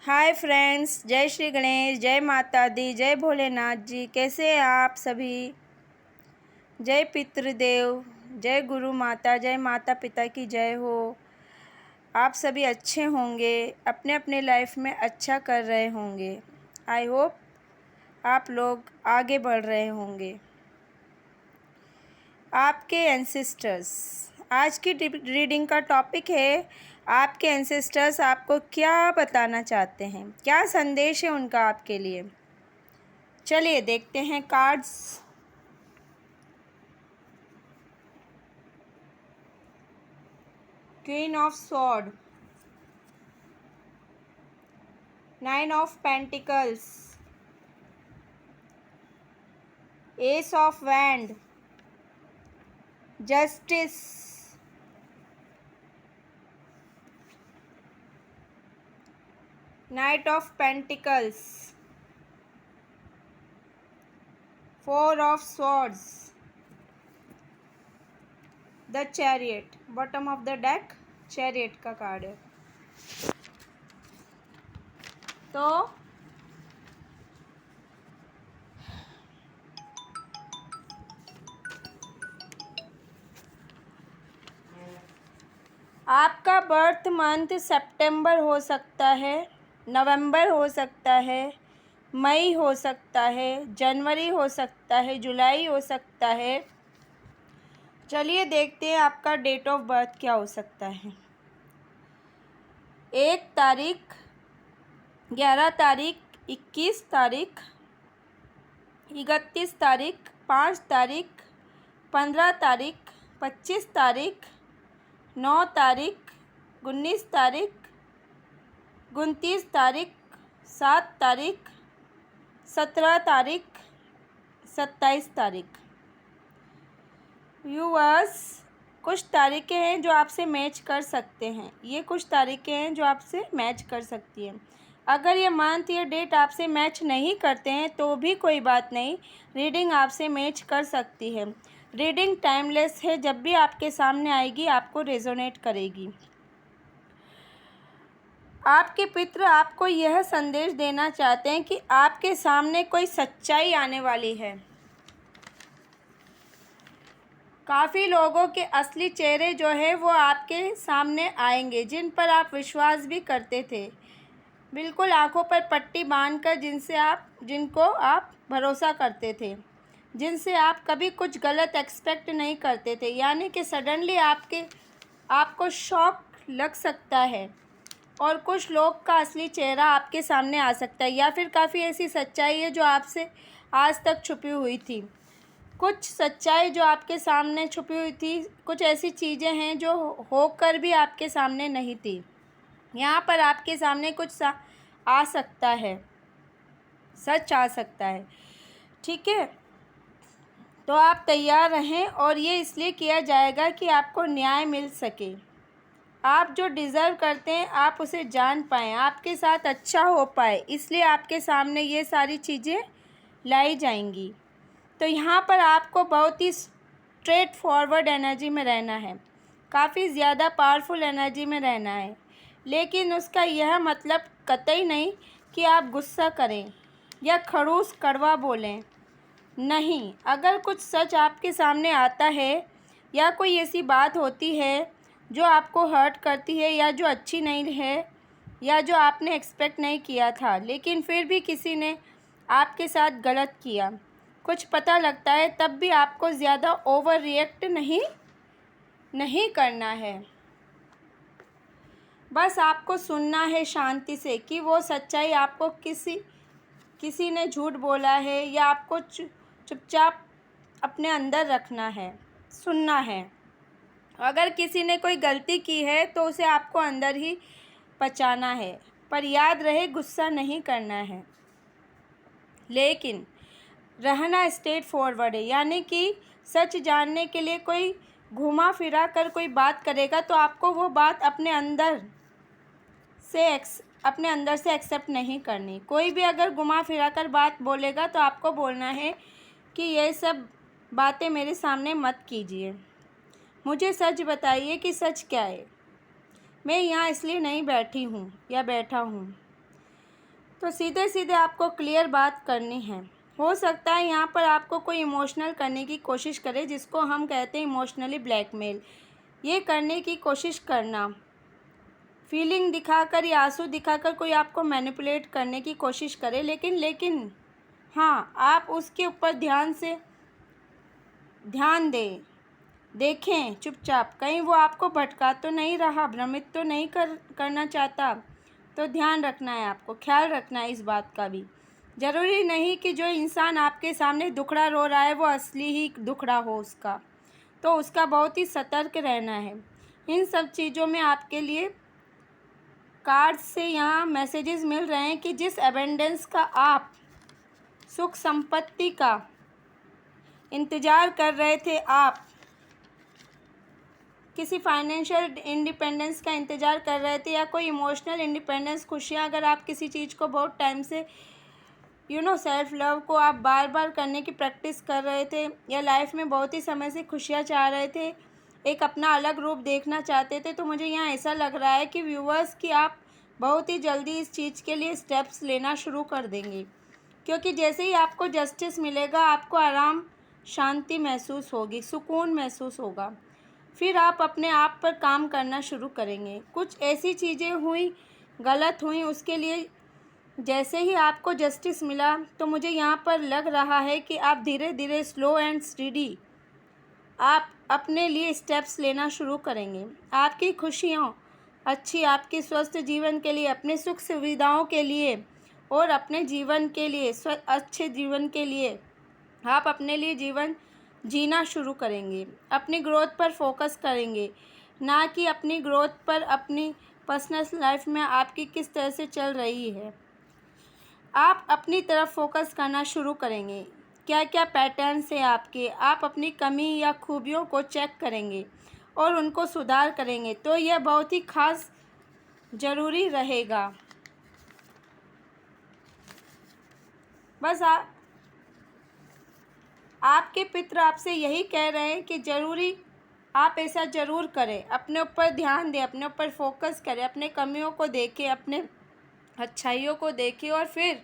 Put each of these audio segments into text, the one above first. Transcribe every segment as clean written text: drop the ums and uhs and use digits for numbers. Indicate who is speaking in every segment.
Speaker 1: Hi friends, जय श्री गणेश, जय माता दी, जय भोलेनाथ जी। कैसे हैं आप सभी? जय पितृदेव, जय गुरु माता, जय माता पिता की जय हो। आप सभी अच्छे होंगे, अपने अपने लाइफ में अच्छा कर रहे होंगे। आई होप आप लोग आगे बढ़ रहे होंगे। आपके एंसेस्टर्स, आज की रीडिंग का टॉपिक है आपके एंसेस्टर्स आपको क्या बताना चाहते हैं, क्या संदेश है उनका आपके लिए। चलिए देखते हैं cards. Queen of sword, nine of pentacles, S of wand, justice, night of pentacles, four of swords, the chariot. Bottom of the deck chariot का कार्ड है। तो आपका बर्थ मंथ सितंबर हो सकता है, नवंबर हो सकता है, मई हो सकता है, जनवरी हो सकता है, जुलाई हो सकता है। चलिए देखते हैं आपका डेट ऑफ बर्थ क्या हो सकता है। 1 तारीख, 11 तारीख, 21 तारीख, 31 तारीख, 5 तारीख, 15 तारीख, 25 तारीख, 9 तारीख, 19 तारीख, 29 तारीख, 7 तारीख, 17 तारीख, 27 तारीख। व्यूअर्स, कुछ तारीखें हैं जो आपसे मैच कर सकते हैं। ये कुछ तारीखें हैं जो आपसे मैच कर सकती हैं। अगर ये मंथ या डेट आपसे मैच नहीं करते हैं तो भी कोई बात नहीं, रीडिंग आपसे मैच कर सकती है। रीडिंग टाइमलेस है, जब भी आपके सामने आएगी आपको रेजोनेट करेगी। आपके पितृ आपको यह संदेश देना चाहते हैं कि आपके सामने कोई सच्चाई आने वाली है। काफ़ी लोगों के असली चेहरे जो है वो आपके सामने आएंगे, जिन पर आप विश्वास भी करते थे, बिल्कुल आंखों पर पट्टी बांधकर जिनको आप भरोसा करते थे, जिनसे आप कभी कुछ गलत एक्सपेक्ट नहीं करते थे। यानी कि सडनली आपको शॉक लग सकता है और कुछ लोग का असली चेहरा आपके सामने आ सकता है, या फिर काफ़ी ऐसी सच्चाई है जो आपसे आज तक छुपी हुई थी। कुछ सच्चाई जो आपके सामने छुपी हुई थी, कुछ ऐसी चीज़ें हैं जो होकर भी आपके सामने नहीं थी। यहाँ पर आपके सामने कुछ आ सकता है, सच आ सकता है। ठीक है, तो आप तैयार रहें, और ये इसलिए किया जाएगा कि आपको न्याय मिल सके। आप जो डिज़र्व करते हैं आप उसे जान पाएँ, आपके साथ अच्छा हो पाए, इसलिए आपके सामने ये सारी चीज़ें लाई जाएंगी। तो यहाँ पर आपको बहुत ही स्ट्रेट फॉरवर्ड एनर्जी में रहना है, काफ़ी ज़्यादा पावरफुल एनर्जी में रहना है। लेकिन उसका यह मतलब कतई नहीं कि आप गुस्सा करें या खड़ूस कड़वा बोलें। नहीं, अगर कुछ सच आपके सामने आता है या कोई ऐसी बात होती है जो आपको हर्ट करती है या जो अच्छी नहीं है या जो आपने एक्सपेक्ट नहीं किया था, लेकिन फिर भी किसी ने आपके साथ गलत किया, कुछ पता लगता है, तब भी आपको ज़्यादा ओवर रिएक्ट नहीं करना है। बस आपको सुनना है शांति से कि वो सच्चाई आपको किसी ने झूठ बोला है या आपको चुपचाप अपने अंदर रखना है, सुनना है। अगर किसी ने कोई गलती की है तो उसे आपको अंदर ही पचाना है, पर याद रहे गुस्सा नहीं करना है। लेकिन रहना स्ट्रेट फॉरवर्ड है, यानी कि सच जानने के लिए कोई घुमा फिरा कर कोई बात करेगा तो आपको वो बात अपने अंदर से एक्सेप्ट नहीं करनी। कोई भी अगर घुमा फिरा कर बात बोलेगा तो आपको बोलना है कि ये सब बातें मेरे सामने मत कीजिए, मुझे सच बताइए कि सच क्या है। मैं यहाँ इसलिए नहीं बैठी हूँ या बैठा हूँ, तो सीधे सीधे आपको क्लियर बात करनी है। हो सकता है यहाँ पर आपको कोई इमोशनल करने की कोशिश करे, जिसको हम कहते हैं इमोशनली ब्लैकमेल। ये करने की कोशिश करना, फीलिंग दिखाकर या आंसू दिखाकर कोई आपको मैनिपुलेट करने की कोशिश करे, लेकिन हाँ, आप उसके ऊपर ध्यान देखें चुपचाप, कहीं वो आपको भटका तो नहीं रहा, भ्रमित तो नहीं करना चाहता। तो ध्यान रखना है, आपको ख्याल रखना है इस बात का भी। ज़रूरी नहीं कि जो इंसान आपके सामने दुखड़ा रो रहा है वो असली ही दुखड़ा हो उसका, तो उसका बहुत ही सतर्क रहना है। इन सब चीज़ों में आपके लिए कार्ड से यहाँ मैसेजेस मिल रहे हैं कि जिस एबेंडेंस का आप सुख संपत्ति का इंतज़ार कर रहे थे, आप किसी फाइनेंशियल इंडिपेंडेंस का इंतज़ार कर रहे थे, या कोई इमोशनल इंडिपेंडेंस, खुशियाँ, अगर आप किसी चीज़ को बहुत टाइम से सेल्फ लव को आप बार बार करने की प्रैक्टिस कर रहे थे, या लाइफ में बहुत ही समय से खुशियाँ चाह रहे थे, एक अपना अलग रूप देखना चाहते थे, तो मुझे यहाँ ऐसा लग रहा है कि व्यूअर्स कि आप बहुत ही जल्दी इस चीज़ के लिए स्टेप्स लेना शुरू कर देंगे। क्योंकि जैसे ही आपको जस्टिस मिलेगा, आपको आराम, शांति महसूस होगी, सुकून महसूस होगा, फिर आप अपने आप पर काम करना शुरू करेंगे। कुछ ऐसी चीज़ें गलत हुई, उसके लिए जैसे ही आपको जस्टिस मिला, तो मुझे यहाँ पर लग रहा है कि आप धीरे धीरे, स्लो एंड स्टडी, आप अपने लिए स्टेप्स लेना शुरू करेंगे। आपकी खुशियों, आपके स्वस्थ जीवन के लिए, अपने सुख सुविधाओं के लिए और अपने जीवन के लिए, अच्छे जीवन के लिए आप अपने लिए जीवन जीना शुरू करेंगे। अपनी ग्रोथ पर फोकस करेंगे, ना कि अपनी ग्रोथ पर अपनी पर्सनल लाइफ में आपकी किस तरह से चल रही है। आप अपनी तरफ फोकस करना शुरू करेंगे, क्या क्या पैटर्न्स है आपके, आप अपनी कमी या खूबियों को चेक करेंगे और उनको सुधार करेंगे, तो यह बहुत ही खास ज़रूरी रहेगा। बस आपके पितर आपसे यही कह रहे हैं कि आप ऐसा ज़रूर करें, अपने ऊपर ध्यान दें, अपने ऊपर फोकस करें, अपने कमियों को देखें, अपने अच्छाइयों को देखें और फिर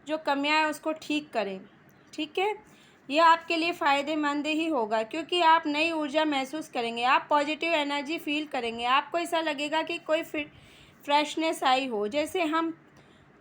Speaker 1: जो कमियां हैं उसको ठीक करें। ठीक है, यह आपके लिए फ़ायदेमंद ही होगा, क्योंकि आप नई ऊर्जा महसूस करेंगे, आप पॉजिटिव एनर्जी फील करेंगे, आपको ऐसा लगेगा कि कोई फ्रेशनेस आई हो। जैसे हम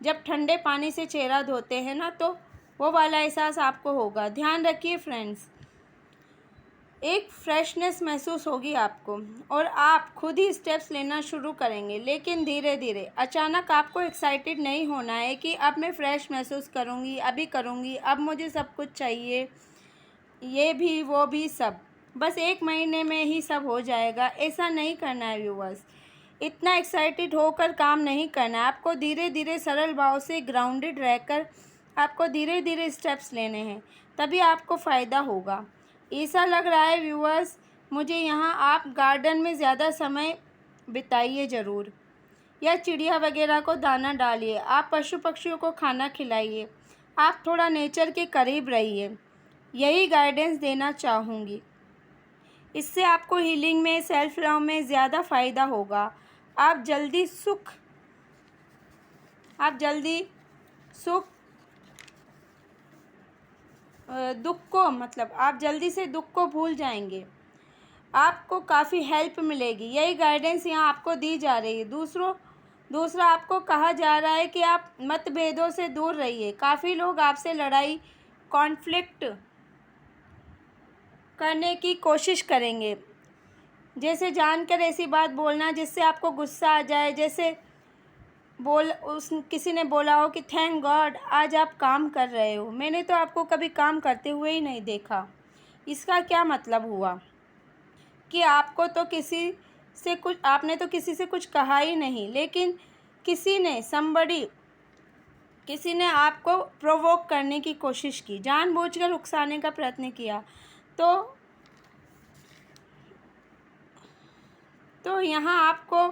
Speaker 1: जब ठंडे पानी से चेहरा धोते हैं ना, तो वो वाला एहसास आपको होगा। ध्यान रखिए फ्रेंड्स, एक फ्रेशनेस महसूस होगी आपको और आप खुद ही स्टेप्स लेना शुरू करेंगे, लेकिन धीरे धीरे। अचानक आपको एक्साइटेड नहीं होना है कि अब मैं फ्रेश महसूस करूँगी, अभी करूँगी, अब मुझे सब कुछ चाहिए, ये भी वो भी सब बस 1 महीने में ही सब हो जाएगा, ऐसा नहीं करना है व्यूअर्स। इतना एक्साइटेड होकर काम नहीं करना है, आपको धीरे धीरे सरल भाव से ग्राउंडेड रहकर आपको धीरे धीरे स्टेप्स लेने हैं, तभी आपको फ़ायदा होगा। ऐसा लग रहा है व्यूअर्स मुझे यहाँ, आप गार्डन में ज़्यादा समय बिताइए ज़रूर, या चिड़िया वगैरह को दाना डालिए, आप पशु पक्षियों को खाना खिलाइए, आप थोड़ा नेचर के करीब रहिए, यही गाइडेंस देना चाहूँगी। इससे आपको हीलिंग में, सेल्फ लव में ज़्यादा फ़ायदा होगा। आप जल्दी आप जल्दी से दुख को भूल जाएंगे, आपको काफ़ी हेल्प मिलेगी, यही गाइडेंस यहाँ आपको दी जा रही है। दूसरा आपको कहा जा रहा है कि आप मतभेदों से दूर रहिए। काफ़ी लोग आपसे लड़ाई, कॉन्फ्लिक्ट करने की कोशिश करेंगे, जैसे जानकर ऐसी बात बोलना जिससे आपको गुस्सा आ जाए, जैसे किसी ने बोला हो कि थैंक गॉड आज आप काम कर रहे हो, मैंने तो आपको कभी काम करते हुए ही नहीं देखा। इसका क्या मतलब हुआ कि आपने तो किसी से कुछ कहा ही नहीं, लेकिन किसी ने आपको प्रोवोक करने की कोशिश की, जानबूझकर उकसाने का प्रयत्न किया। तो यहाँ आपको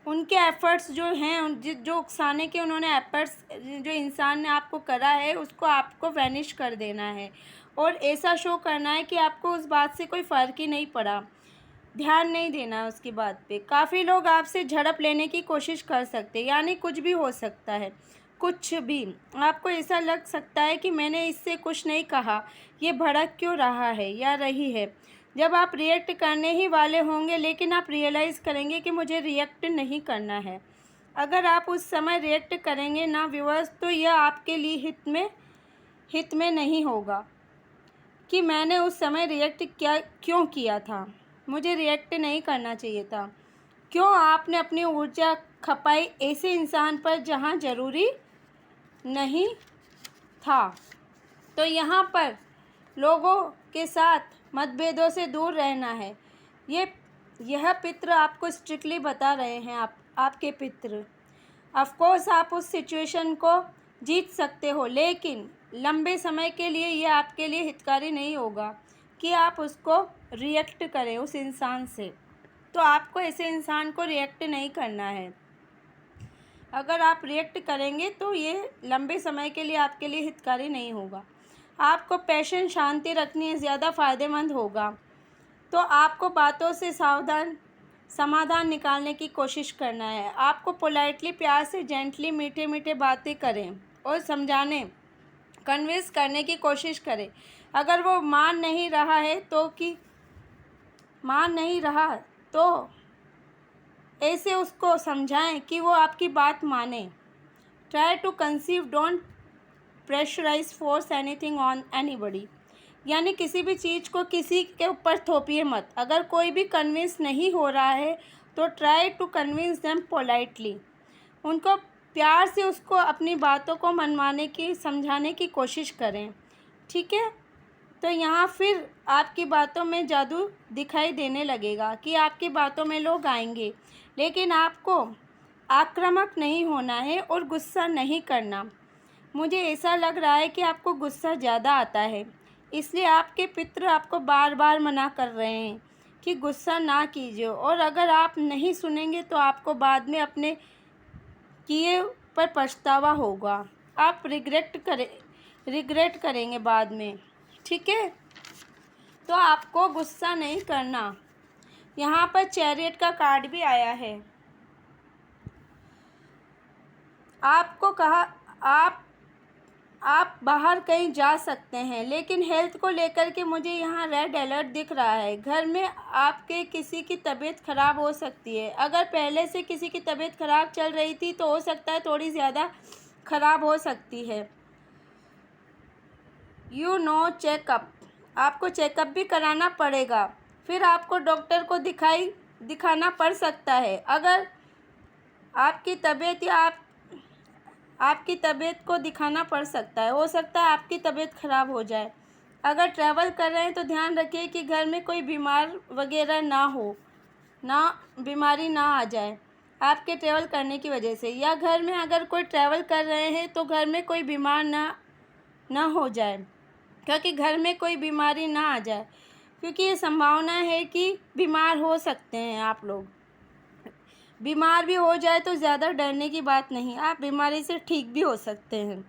Speaker 1: उनके एफ़र्ट्स जो हैं, जो उकसाने के उन्होंने एफ़र्ट्स जो इंसान ने आपको करा है, उसको आपको वैनिश कर देना है और ऐसा शो करना है कि आपको उस बात से कोई फ़र्क ही नहीं पड़ा। ध्यान नहीं देना है उसकी बात पे। काफ़ी लोग आपसे झड़प लेने की कोशिश कर सकते हैं, यानी कुछ भी हो सकता है, कुछ भी। आपको ऐसा लग सकता है कि मैंने इससे कुछ नहीं कहा, ये भड़क क्यों रहा है या रही है। जब आप रिएक्ट करने ही वाले होंगे, लेकिन आप रियलाइज़ करेंगे कि मुझे रिएक्ट नहीं करना है। अगर आप उस समय रिएक्ट करेंगे ना व्यूअर्स, तो यह आपके लिए हित में नहीं होगा कि मैंने उस समय रिएक्ट क्यों किया था, मुझे रिएक्ट नहीं करना चाहिए था। क्यों आपने अपनी ऊर्जा खपाई ऐसे इंसान पर जहाँ ज़रूरी नहीं था। तो यहाँ पर लोगों के साथ मतभेदों से दूर रहना है। यह पितृ आपको स्ट्रिक्टली बता रहे हैं, आपके पितृ। ऑफ कोर्स आप उस सिचुएशन को जीत सकते हो, लेकिन लंबे समय के लिए यह आपके लिए हितकारी नहीं होगा कि आप उसको रिएक्ट करें उस इंसान से। तो आपको ऐसे इंसान को रिएक्ट नहीं करना है। अगर आप रिएक्ट करेंगे तो ये लंबे समय के लिए आपके लिए हितकारी नहीं होगा। आपको पैशन शांति रखनी है, ज़्यादा फ़ायदेमंद होगा। तो आपको बातों से समाधान निकालने की कोशिश करना है। आपको पोलाइटली, प्यार से, जेंटली, मीठे मीठे बातें करें और समझाने, कन्विंस करने की कोशिश करें। अगर वो मान नहीं रहा तो ऐसे उसको समझाएं कि वो आपकी बात माने। Try to conceive, don't pressurise, force anything on anybody. यानी किसी भी चीज़ को किसी के ऊपर थोपिए मत। अगर कोई भी कन्विंस नहीं हो रहा है तो try to convince them politely. उनको प्यार से उसको अपनी बातों को समझाने की कोशिश करें, ठीक है। तो यहाँ फिर आपकी बातों में जादू दिखाई देने लगेगा कि आपकी बातों में लोग आएंगे, लेकिन आपको आक्रामक नहीं होना है और गुस्सा नहीं करना। मुझे ऐसा लग रहा है कि आपको गुस्सा ज़्यादा आता है, इसलिए आपके पितृ आपको बार बार मना कर रहे हैं कि गुस्सा ना कीजिए। और अगर आप नहीं सुनेंगे तो आपको बाद में अपने किए पर पछतावा होगा। आप रिग्रेट करेंगे बाद में, ठीक है। तो आपको गुस्सा नहीं करना। यहाँ पर चैरियट का कार्ड भी आया है। आपको कहा आप बाहर कहीं जा सकते हैं, लेकिन हेल्थ को लेकर के मुझे यहाँ रेड अलर्ट दिख रहा है। घर में आपके किसी की तबीयत ख़राब हो सकती है। अगर पहले से किसी की तबीयत ख़राब चल रही थी तो हो सकता है थोड़ी ज़्यादा ख़राब हो सकती है। चेकअप, आपको चेकअप भी कराना पड़ेगा। फिर आपको डॉक्टर को दिखाना पड़ सकता है। अगर आपकी तबीयत को दिखाना पड़ सकता है, हो सकता है आपकी तबीयत ख़राब हो जाए। अगर ट्रैवल कर रहे हैं तो ध्यान रखिए कि घर में कोई बीमार वगैरह बीमारी ना आ जाए आपके ट्रैवल करने की वजह से। या घर में अगर कोई ट्रैवल कर रहे हैं तो घर में कोई बीमार ना हो जाए, क्योंकि घर में कोई बीमारी ना आ जाए, क्योंकि ये संभावना है कि बीमार हो सकते हैं आप लोग। बीमार भी हो जाए तो ज़्यादा डरने की बात नहीं, आप बीमारी से ठीक भी हो सकते हैं,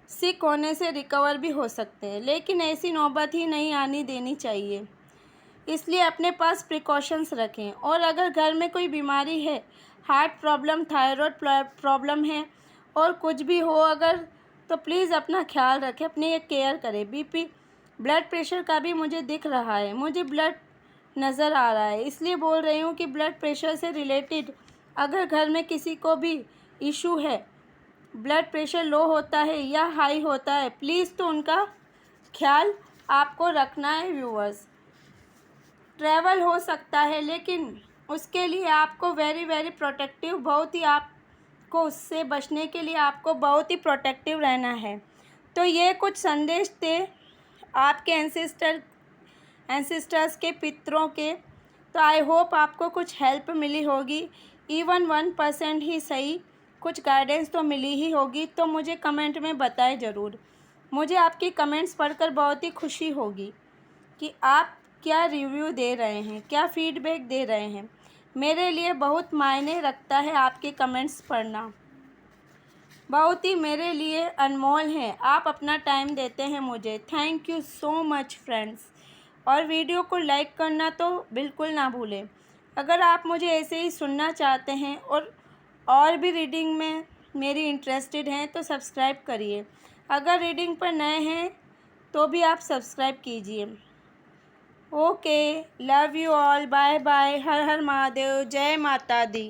Speaker 1: सिक होने से रिकवर भी हो सकते हैं, लेकिन ऐसी नौबत ही नहीं आनी देनी चाहिए। इसलिए अपने पास प्रिकॉशंस रखें। और अगर घर में कोई बीमारी है, हार्ट प्रॉब्लम, थायराइड प्रॉब्लम है और कुछ भी हो अगर, तो प्लीज़ अपना ख्याल रखें, अपनी केयर करें। बीपी, ब्लड प्रेशर का भी मुझे दिख रहा है, मुझे ब्लड नज़र आ रहा है, इसलिए बोल रही हूँ कि ब्लड प्रेशर से रिलेटेड अगर घर में किसी को भी इशू है, ब्लड प्रेशर लो होता है या हाई होता है, प्लीज़ तो उनका ख्याल आपको रखना है व्यूअर्स। ट्रैवल हो सकता है, लेकिन उसके लिए आपको वेरी प्रोटेक्टिव, बहुत ही आपको उससे बचने के लिए आपको बहुत ही प्रोटेक्टिव रहना है। तो ये कुछ संदेश थे आपके एंसेस्टर्स के, पितरों के। तो आई होप आपको कुछ हेल्प मिली होगी, इवन 1% ही सही, कुछ गाइडेंस तो मिली ही होगी। तो मुझे कमेंट में बताएं ज़रूर। मुझे आपकी कमेंट्स पढ़कर बहुत ही खुशी होगी कि आप क्या रिव्यू दे रहे हैं, क्या फीडबैक दे रहे हैं। मेरे लिए बहुत मायने रखता है आपके कमेंट्स पढ़ना, बहुत ही मेरे लिए अनमोल है। आप अपना टाइम देते हैं मुझे। Thank you so much friends. और वीडियो को लाइक करना तो बिल्कुल ना भूलें। अगर आप मुझे ऐसे ही सुनना चाहते हैं और भी रीडिंग में मेरी इंटरेस्टेड हैं तो सब्सक्राइब करिए। अगर रीडिंग पर नए हैं तो भी आप सब्सक्राइब कीजिए। Okay, love you all, bye bye, हर हर महादेव, जय माता दी।